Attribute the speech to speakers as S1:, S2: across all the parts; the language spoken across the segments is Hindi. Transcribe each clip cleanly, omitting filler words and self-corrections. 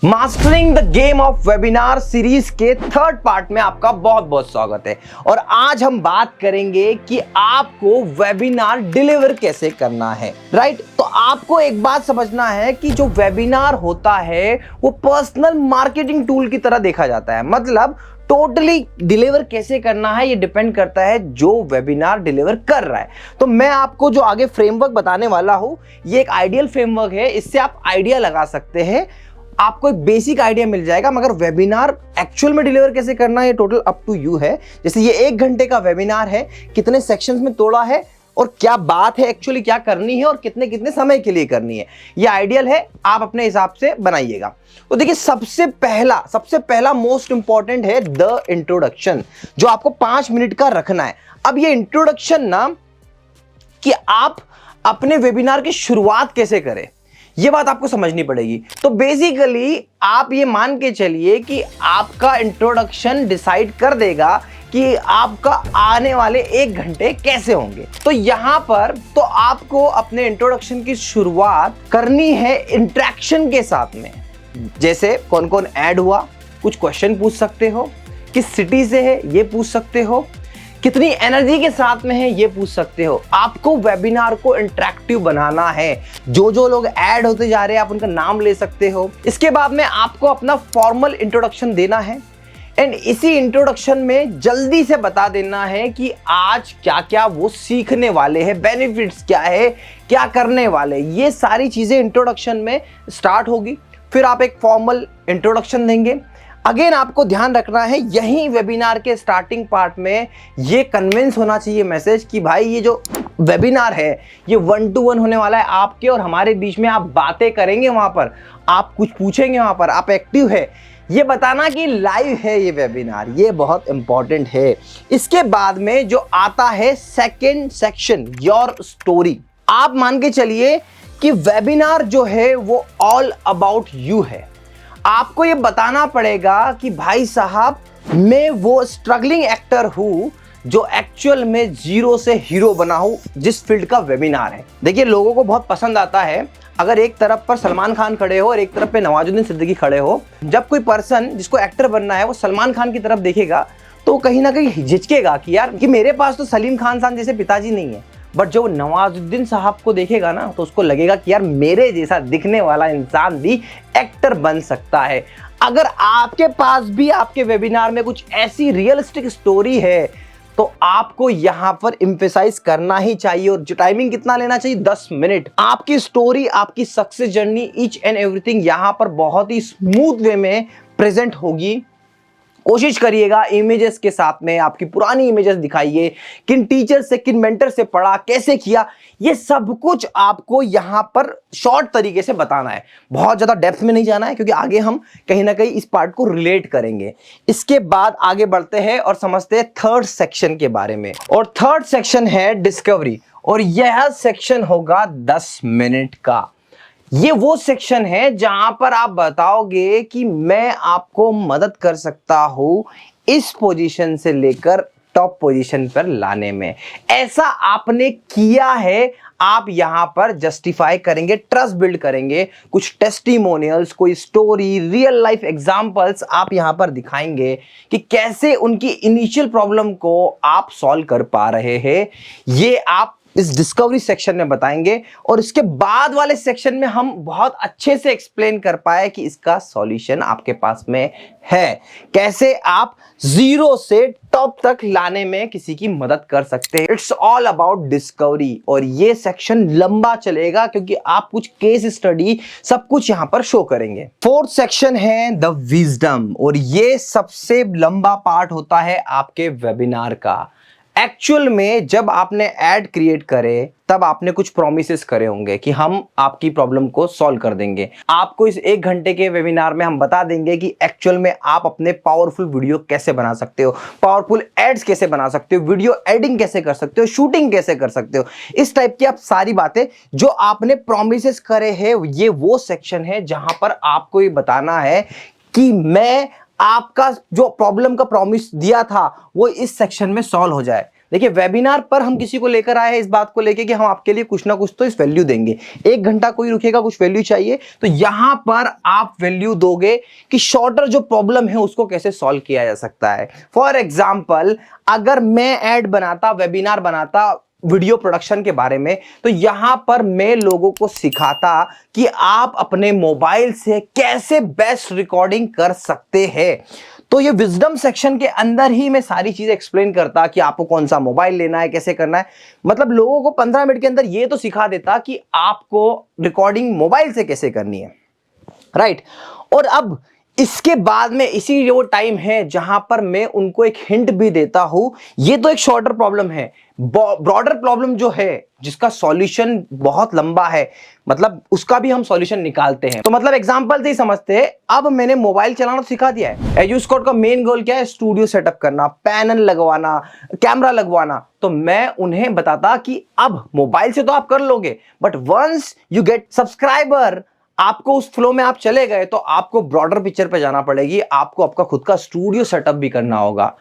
S1: Mastering the game of webinar series के थर्ड पार्ट में आपका बहुत बहुत स्वागत है। और आज हम बात करेंगे कि आपको वेबिनार डिलीवर कैसे करना है। राइट, तो आपको एक बात समझना है कि जो वेबिनार होता है वो पर्सनल मार्केटिंग टूल की तरह देखा जाता है। मतलब टोटली डिलीवर कैसे करना है ये डिपेंड करता है जो वेबिनार डिलीवर कर रहा है। तो मैं आपको जो आगे फ्रेमवर्क बताने वाला हूं ये एक आइडियल फ्रेमवर्क है, इससे आप आइडिया लगा सकते हैं, आपको एक बेसिक आइडिया मिल जाएगा। मगर वेबिनार एक्चुअल में डिलीवर कैसे करना है ये टोटल अप टू यू है। जैसे ये 1 घंटे का वेबिनार है, कितने सेक्शंस में तोड़ा है और क्या बात है एक्चुअली क्या करनी है और कितने कितने समय के लिए करनी है, ये आइडियल है, आप अपने हिसाब से बनाइएगा। तो देखिए सबसे पहला मोस्ट इंपॉर्टेंट है द इंट्रोडक्शन, जो आपको 5 मिनट का रखना है। अब ये इंट्रोडक्शन ना कि आप अपने वेबिनार की शुरुआत कैसे करें ये बात आपको समझनी पड़ेगी। तो बेसिकली आप ये मान के चलिए कि आपका इंट्रोडक्शन डिसाइड कर देगा कि आपका आने वाले 1 घंटे कैसे होंगे। तो यहां पर तो आपको अपने इंट्रोडक्शन की शुरुआत करनी है इंटरेक्शन के साथ में। जैसे कौन कौन ऐड हुआ, कुछ क्वेश्चन पूछ सकते हो, किस सिटी से है ये पूछ सकते हो, कितनी एनर्जी के साथ में है ये पूछ सकते हो। आपको वेबिनार को इंटरेक्टिव बनाना है। जो लोग ऐड होते जा रहे हैं आप उनका नाम ले सकते हो। इसके बाद में आपको अपना फॉर्मल इंट्रोडक्शन देना है एंड इसी इंट्रोडक्शन में जल्दी से बता देना है कि आज क्या क्या वो सीखने वाले हैं, बेनिफिट्स क्या है, क्या करने वाले, ये सारी चीजें इंट्रोडक्शन में स्टार्ट होगी। फिर आप एक फॉर्मल इंट्रोडक्शन देंगे। अगेन आपको ध्यान रखना है यही वेबिनार के स्टार्टिंग पार्ट में ये कन्विंस होना चाहिए मैसेज कि भाई ये जो वेबिनार है ये 1 to 1 होने वाला है आपके और हमारे बीच में। आप बातें करेंगे वहां पर, आप कुछ पूछेंगे वहां पर, आप एक्टिव है, ये बताना कि लाइव है ये वेबिनार, ये बहुत इंपॉर्टेंट है। इसके बाद में जो आता है सेकेंड सेक्शन योर स्टोरी। आप मान के चलिए कि वेबिनार जो है वो ऑल अबाउट यू है। आपको ये बताना पड़ेगा कि भाई साहब मैं वो स्ट्रगलिंग एक्टर हूं जो एक्चुअल में जीरो से हीरो बना हूं जिस फील्ड का वेबिनार है। देखिए लोगों को बहुत पसंद आता है अगर एक तरफ पर सलमान खान खड़े हो और एक तरफ पे नवाजुद्दीन सिद्दीकी खड़े हो। जब कोई पर्सन जिसको एक्टर बनना है वो सलमान खान की तरफ देखेगा तो कहीं ना कहीं झिझकेगा कि यार कि मेरे पास तो सलीम खान साहब जैसे पिताजी नहीं है। बट जो नवाजुद्दीन साहब को देखेगा ना तो उसको लगेगा कि यार मेरे जैसा दिखने वाला इंसान भी एक्टर बन सकता है। अगर आपके पास भी आपके वेबिनार में कुछ ऐसी रियलिस्टिक स्टोरी है तो आपको यहां पर एम्फेसाइज करना ही चाहिए। और जो टाइमिंग कितना लेना चाहिए 10 मिनट। आपकी स्टोरी, आपकी success journey, each and everything यहां पर बहुत ही स्मूथ वे में प्रेजेंट होगी। कोशिश करिएगा इमेजेस के साथ में, आपकी पुरानी इमेजेस दिखाइए, किन टीचर से किन मेंटर से पढ़ा, कैसे किया, ये सब कुछ आपको यहां पर शॉर्ट तरीके से बताना है। बहुत ज्यादा डेप्थ में नहीं जाना है क्योंकि आगे हम कहीं ना कहीं इस पार्ट को रिलेट करेंगे। इसके बाद आगे बढ़ते हैं और समझते हैं थर्ड सेक्शन के बारे में। और थर्ड सेक्शन है डिस्कवरी और यह सेक्शन होगा 10 मिनट का। ये वो सेक्शन है जहां पर आप बताओगे कि मैं आपको मदद कर सकता हूं इस पोजीशन से लेकर टॉप पोजीशन पर लाने में। ऐसा आपने किया है, आप यहां पर जस्टिफाई करेंगे, ट्रस्ट बिल्ड करेंगे, कुछ टेस्टिमोनियल्स, कोई स्टोरी, रियल लाइफ एग्जांपल्स आप यहां पर दिखाएंगे कि कैसे उनकी इनिशियल प्रॉब्लम को आप सॉल्व कर पा रहे हैं। ये आप इस डिस्कवरी सेक्शन में बताएंगे और इसके बाद वाले सेक्शन में हम बहुत अच्छे से एक्सप्लेन कर पाए कि इसका सॉल्यूशन आपके पास में है, कैसे आप जीरो से टॉप तक लाने में किसी की मदद कर सकते हैं। इट्स ऑल अबाउट डिस्कवरी और ये सेक्शन लंबा चलेगा क्योंकि आप कुछ केस स्टडी सब कुछ यहां पर शो करेंगे। फोर्थ सेक्शन है द विजडम और ये सबसे लंबा पार्ट होता है आपके वेबिनार का। एक्चुअल में जब आपने ऐड क्रिएट करे तब आपने कुछ प्रोमिसेस करे होंगे कि हम आपकी प्रॉब्लम को सॉल्व कर देंगे। आपको इस 1 घंटे के वेबिनार में हम बता देंगे कि एक्चुअल में आप अपने पावरफुल वीडियो कैसे बना सकते हो, पावरफुल एड्स कैसे बना सकते हो, वीडियो एडिटिंग कैसे कर सकते हो, शूटिंग कैसे कर सकते हो। इस टाइप की आप सारी बातें जो आपने प्रोमिसेस करे हैं, ये वो सेक्शन है जहां पर आपको ये बताना है कि मैं आपका जो प्रॉब्लम का प्रॉमिस दिया था वो इस सेक्शन में सॉल्व हो जाए। देखिए वेबिनार पर हम किसी को लेकर आए हैं इस बात को लेके कि हम आपके लिए कुछ ना कुछ तो इस वैल्यू देंगे। 1 घंटा कोई रुकेगा, कुछ वैल्यू चाहिए, तो यहां पर आप वैल्यू दोगे कि शॉर्टर जो प्रॉब्लम है उसको कैसे सॉल्व किया जा सकता है। फॉर एग्जाम्पल, अगर मैं ऐड बनाता, वेबिनार बनाता वीडियो प्रोडक्शन के बारे में, तो यहां पर मैं लोगों को सिखाता कि आप अपने मोबाइल से कैसे बेस्ट रिकॉर्डिंग कर सकते हैं। तो ये विजडम सेक्शन के अंदर ही मैं सारी चीजें एक्सप्लेन करता कि आपको कौन सा मोबाइल लेना है, कैसे करना है। मतलब लोगों को 15 मिनट के अंदर ये तो सिखा देता कि आपको रिकॉर्डिंग मोबाइल से कैसे करनी है, राइट। और अब इसके बाद में इसी वो टाइम है जहां पर मैं उनको एक हिंट भी देता हूं। ये तो एक शॉर्टर प्रॉब्लम है, ब्रॉडर प्रॉब्लम जो है जिसका सॉल्यूशन बहुत लंबा है, मतलब उसका भी हम सॉल्यूशन निकालते हैं। तो मतलब एग्जांपल से ही समझते हैं। अब मैंने मोबाइल चलाना तो सिखा दिया है। एजुस्कॉट का मेन गोल क्या है? स्टूडियो सेटअप करना, पैनल लगवाना, कैमरा लगवाना। तो मैं उन्हें बताता कि अब मोबाइल से तो आप कर लोगे, but once you get subscriber, आपको उस फ्लो में आप चले गए तो आपको ब्रॉडर पिक्चर पे जाना पड़ेगी, आपको आपका खुद का स्टूडियो सेटअप भी करना होगा।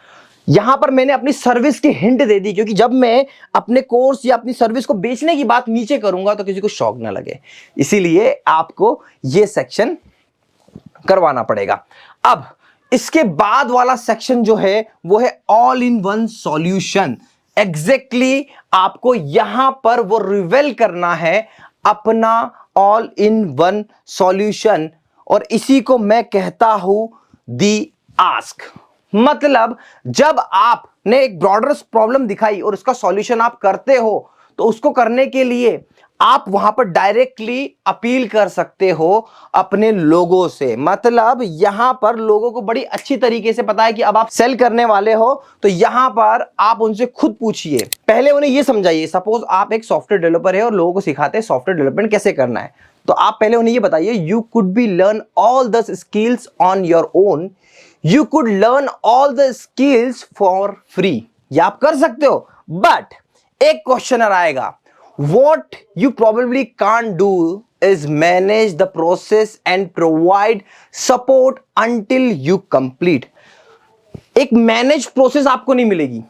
S1: यहां पर मैंने अपनी सर्विस की हिंट दे दी, क्योंकि जब मैं अपने कोर्स या अपनी सर्विस को बेचने की बात नीचे करूंगा तो किसी को शौक ना लगे, इसीलिए आपको यह सेक्शन करवाना पड़ेगा। अब इसके बाद वाला सेक्शन जो है वो है all in one solution. Exactly आपको यहां पर वो रिवेल करना है अपना ऑल इन वन सॉल्यूशन, और इसी को मैं कहता हूं दी आस्क। मतलब जब आपने एक ब्रॉडर प्रॉब्लम दिखाई और उसका सॉल्यूशन आप करते हो, तो उसको करने के लिए आप वहां पर डायरेक्टली अपील कर सकते हो अपने लोगों से। मतलब यहां पर लोगों को बड़ी अच्छी तरीके से पता है कि अब आप सेल करने वाले हो, तो यहां पर आप उनसे खुद पूछिए। पहले उन्हें यह समझाइए, सपोज आप एक सॉफ्टवेयर डेवलपर है और लोगों को सिखाते हैं सॉफ्टवेयर डेवलपमेंट कैसे करना है, तो आप पहले उन्हें यह बताइए, you could be learn all the skills on your own, you could learn all the skills for free. ये आप कर सकते हो, बट एक क्वेश्चनर आएगा, what you probably can't do is manage the process and provide support until you complete। एक मैनेज प्रोसेस आपको नहीं मिलेगी,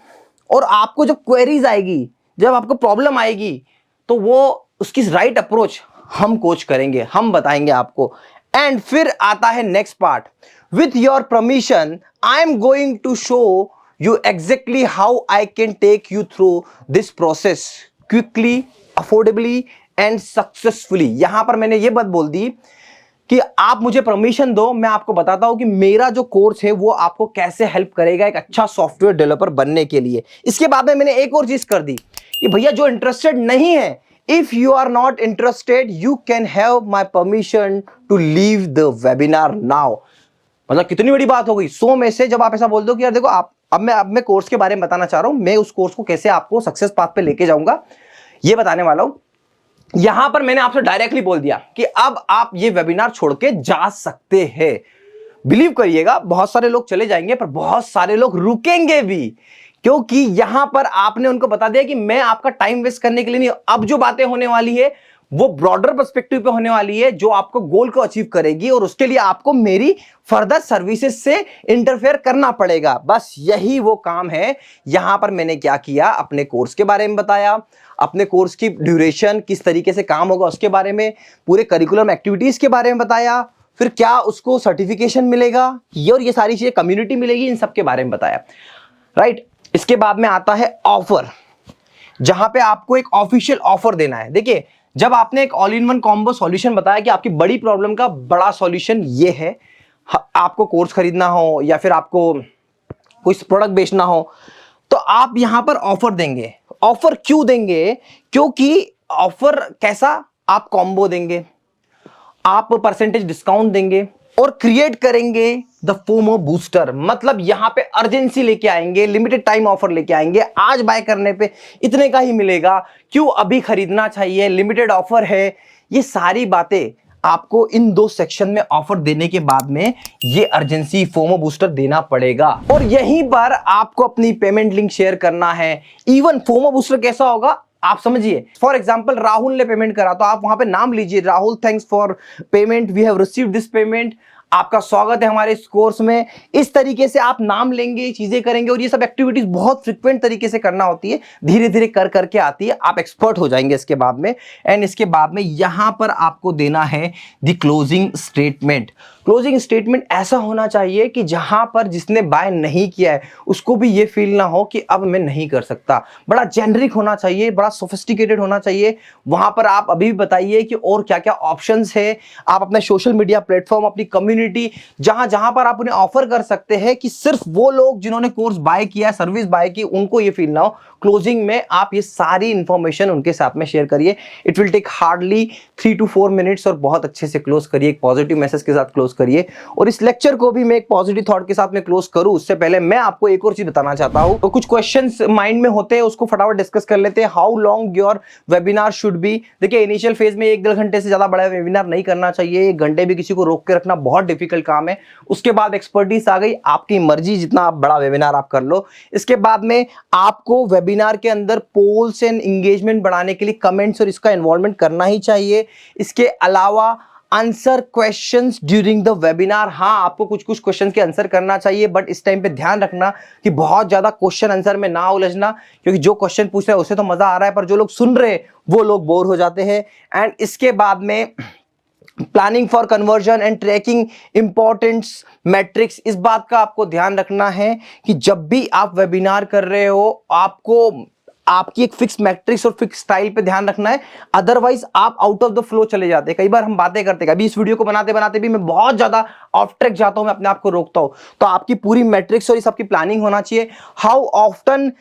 S1: और आपको जब क्वेरीज आएगी, जब आपको प्रॉब्लम आएगी, तो वो उसकी राइट अप्रोच हम कोच करेंगे, हम बताएंगे आपको। एंड फिर आता है next part, with your permission I am going to show you exactly how I can take you through this process quickly, affordably and successfully. यहां पर मैंने यह बात बोल दी कि आप मुझे परमिशन दो, मैं आपको बताता हूं कि मेरा जो कोर्स है वो आपको कैसे हेल्प करेगा एक अच्छा सॉफ्टवेयर डेवलपर बनने के लिए। इसके बाद में मैंने एक और चीज कर दी कि भैया जो इंटरेस्टेड नहीं है, if you are not interested you can have my permission to leave the webinar now. मतलब कितनी बड़ी बात हो गई। 100 में से जब आप ऐसा बोल दो कि यार देखो आप, अब मैं कोर्स के बारे में बताना चाह रहा हूं, मैं उस कोर्स को कैसे आपको सक्सेस पाथ पे लेके जाऊंगा ये बताने वाला हूं। यहां पर मैंने आपसे डायरेक्टली बोल दिया कि अब आप ये वेबिनार छोड़ के जा सकते हैं। बिलीव करिएगा, बहुत सारे लोग चले जाएंगे पर बहुत सारे लोग रुकेंगे भी, क्योंकि यहां पर आपने उनको बता दिया कि मैं आपका टाइम वेस्ट करने के लिए नहीं। अब जो बातें होने वाली है वो ब्रॉडर पर्सपेक्टिव पे होने वाली है, जो आपको गोल को अचीव करेगी, और उसके लिए आपको मेरी फर्दर सर्विसेज से इंटरफेयर करना पड़ेगा। बस यही वो काम है। यहां पर मैंने क्या किया, अपने कोर्स के बारे में बताया, अपने कोर्स की ड्यूरेशन किस तरीके से काम होगा उसके बारे में, पूरे करिकुलम एक्टिविटीज के बारे में बताया, फिर क्या उसको सर्टिफिकेशन मिलेगा ये और ये सारी चीजें, कम्युनिटी मिलेगी, इन सब के बारे में बताया, राइट। इसके बाद में आता है ऑफर, जहां पे आपको एक ऑफिशियल ऑफर देना है। देखिए जब आपने एक all in one combo solution बताया कि आपकी बड़ी प्रॉब्लम का बड़ा सॉल्यूशन ये है, आपको कोर्स खरीदना हो या फिर आपको कोई प्रोडक्ट बेचना हो, तो आप यहां पर ऑफर देंगे। ऑफर क्यों देंगे? क्योंकि ऑफर कैसा, आप कॉम्बो देंगे, आप परसेंटेज डिस्काउंट देंगे और क्रिएट करेंगे द फोमो बूस्टर। मतलब यहां पे अर्जेंसी लेके आएंगे, लिमिटेड टाइम ऑफर लेके आएंगे, आज बाय करने पे इतने का ही मिलेगा, क्यों अभी खरीदना चाहिए, लिमिटेड ऑफर है। ये सारी बातें आपको इन 2 सेक्शन में ऑफर देने के बाद में ये अर्जेंसी फोमो बूस्टर देना पड़ेगा, और यहीं पर आपको अपनी पेमेंट लिंक शेयर करना है। इवन फोमो बूस्टर कैसा होगा आप समझिए। फॉर एग्जांपल राहुल ने पेमेंट करा, तो आप वहां पे नाम लीजिए, Rahul thanks for payment, we have received this payment. आपका स्वागत है हमारे इस कोर्स में। इस तरीके से आप नाम लेंगे, चीजें करेंगे और ये सब एक्टिविटीज बहुत फ्रिक्वेंट तरीके से करना होती है, धीरे धीरे कर करके आती है, आप एक्सपर्ट हो जाएंगे इसके बाद में। एंड इसके बाद में यहां पर आपको देना है the closing statement. Closing statement ऐसा होना चाहिए कि जहां पर जिसने बाय नहीं किया है उसको भी ये फील ना हो कि अब मैं नहीं कर सकता। बड़ा जेनरिक होना चाहिए, बड़ा सोफिस्टिकेटेड होना चाहिए। वहां पर आप अभी भी बताइए कि और क्या क्या ऑप्शंस है। आप अपने सोशल मीडिया प्लेटफॉर्म, अपनी कम्युनिटी, जहां जहां पर आप उन्हें ऑफर कर सकते हैं कि सिर्फ वो लोग जिन्होंने कोर्स बाय किया, सर्विस बाय की, उनको ये फील ना हो। क्लोजिंग में आप ये सारी इंफॉर्मेशन उनके साथ में शेयर करिए। It will take hardly 3 to 4 minutes और बहुत अच्छे से क्लोज करिए, एक पॉजिटिव मैसेज के साथ क्लोज करिए। और इस लेक्चर को भी मैं एक पॉजिटिव थॉट के साथ में क्लोज करूं उससे पहले मैं आपको एक और चीज बताना चाहता हूं। तो कुछ क्वेश्चंस माइंड में होते हैं, उसको फटाफट डिस्कस कर लेते हैं। How long your webinar should be. देखिए इनिशियल फेज में 1-1.5 घंटे से ज्यादा बड़ा वेबिनार नहीं करना चाहिए। 1 घंटे भी किसी को रोक के रखना बहुत डिफिकल्ट काम है। उसके बाद एक्सपर्टीज आ गई, आपकी मर्जी, जितना आप बड़ा वेबिनार आप कर लो। इसके बाद में आपको वेबिनार के अंदर पोल्स एंड एंगेजमेंट बढ़ाने के लिए कमेंट्स और इसका इन्वॉल्वमेंट करना ही चाहिए। इसके अलावा answer questions during the webinar. हाँ, आपको कुछ कुछ क्वेश्चन के आंसर करना चाहिए, बट इस टाइम पे ध्यान रखना कि बहुत ज्यादा क्वेश्चन आंसर में ना उलझना, क्योंकि जो क्वेश्चन पूछ रहे हैं उसे तो मजा आ रहा है, पर जो लोग सुन रहे हैं वो लोग बोर हो जाते हैं। एंड इसके बाद में planning for conversion and tracking important metrics. इस बात का आपको ध्यान रखना है कि जब भी आप वेबिनार कर रहे हो आपको आपकी एक फिक्स मैट्रिक्स और फिक्स स्टाइल पे ध्यान रखना है, अदरवाइज आप आउट ऑफ द फ्लो चले जाते हैं। कई बार हम बातें करते हैं, अभी इस वीडियो को बनाते बनाते भी मैं बहुत ज्यादा ऑफ ट्रैक जाता हूं, मैं अपने आप को रोकता हूं। तो आपकी पूरी मैट्रिक्स और इस सबकी प्लानिंग होना चाहिए। हाउ ऑफ्टन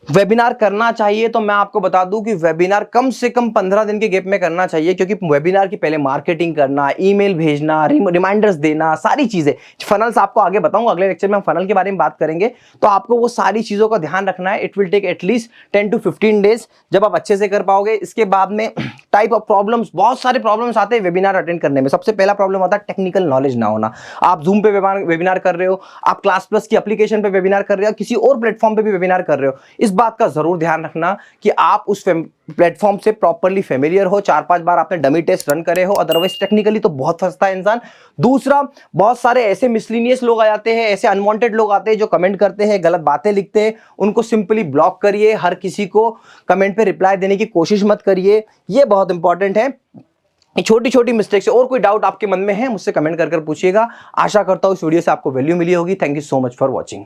S1: वेबिनार करना चाहिए, तो मैं आपको बता दूं कि वेबिनार कम से कम 15 दिन के गैप में करना चाहिए, क्योंकि वेबिनार की पहले मार्केटिंग करना, ईमेल भेजना, रिमाइंडर्स देना, सारी चीजें, फनल्स आपको आगे बताऊंगा, अगले लेक्चर में हम फनल के बारे में बात करेंगे। तो आपको वो सारी चीजों का ध्यान रखना है। It will take at least 10 to 15 days, जब आप अच्छे से कर पाओगे। इसके बाद में टाइप ऑफ प्रॉब्लम्स, बहुत सारे प्रॉब्लम्स आते हैं वेबिनार अटेंड करने में। सबसे पहला प्रॉब्लम आता है टेक्निकल नॉलेज ना होना। आप जूम पे वेबिनार कर रहे हो, आप क्लास प्लस की एप्लीकेशन पे वेबिनार कर रहे हो, किसी और प्लेटफॉर्म पे भी वेबिनार कर रहे हो, इस बात का जरूर ध्यान रखना कि आप उस प्लेटफॉर्म से प्रॉपर्ली फेमिलियर हो, 4-5 बार आपने डमी टेस्ट रन करे हो, अदरवाइज टेक्निकली तो बहुत फंसता है इंसान। दूसरा, बहुत सारे ऐसे मिसलिनियस लोग आ जाते हैं, ऐसे अनवांटेड लोग आते हैं जो कमेंट करते हैं, गलत बातें लिखते हैं, उनको सिंपली ब्लॉक करिए। हर किसी को कमेंट पे रिप्लाई देने की कोशिश मत करिए, ये बहुत इंपॉर्टेंट है। छोटी छोटी मिस्टेक्स है। और कोई डाउट आपके मन में है मुझसे कमेंट कर पूछिएगा। आशा करता हूं इस वीडियो से आपको वैल्यू मिली होगी। Thank you so much for watching.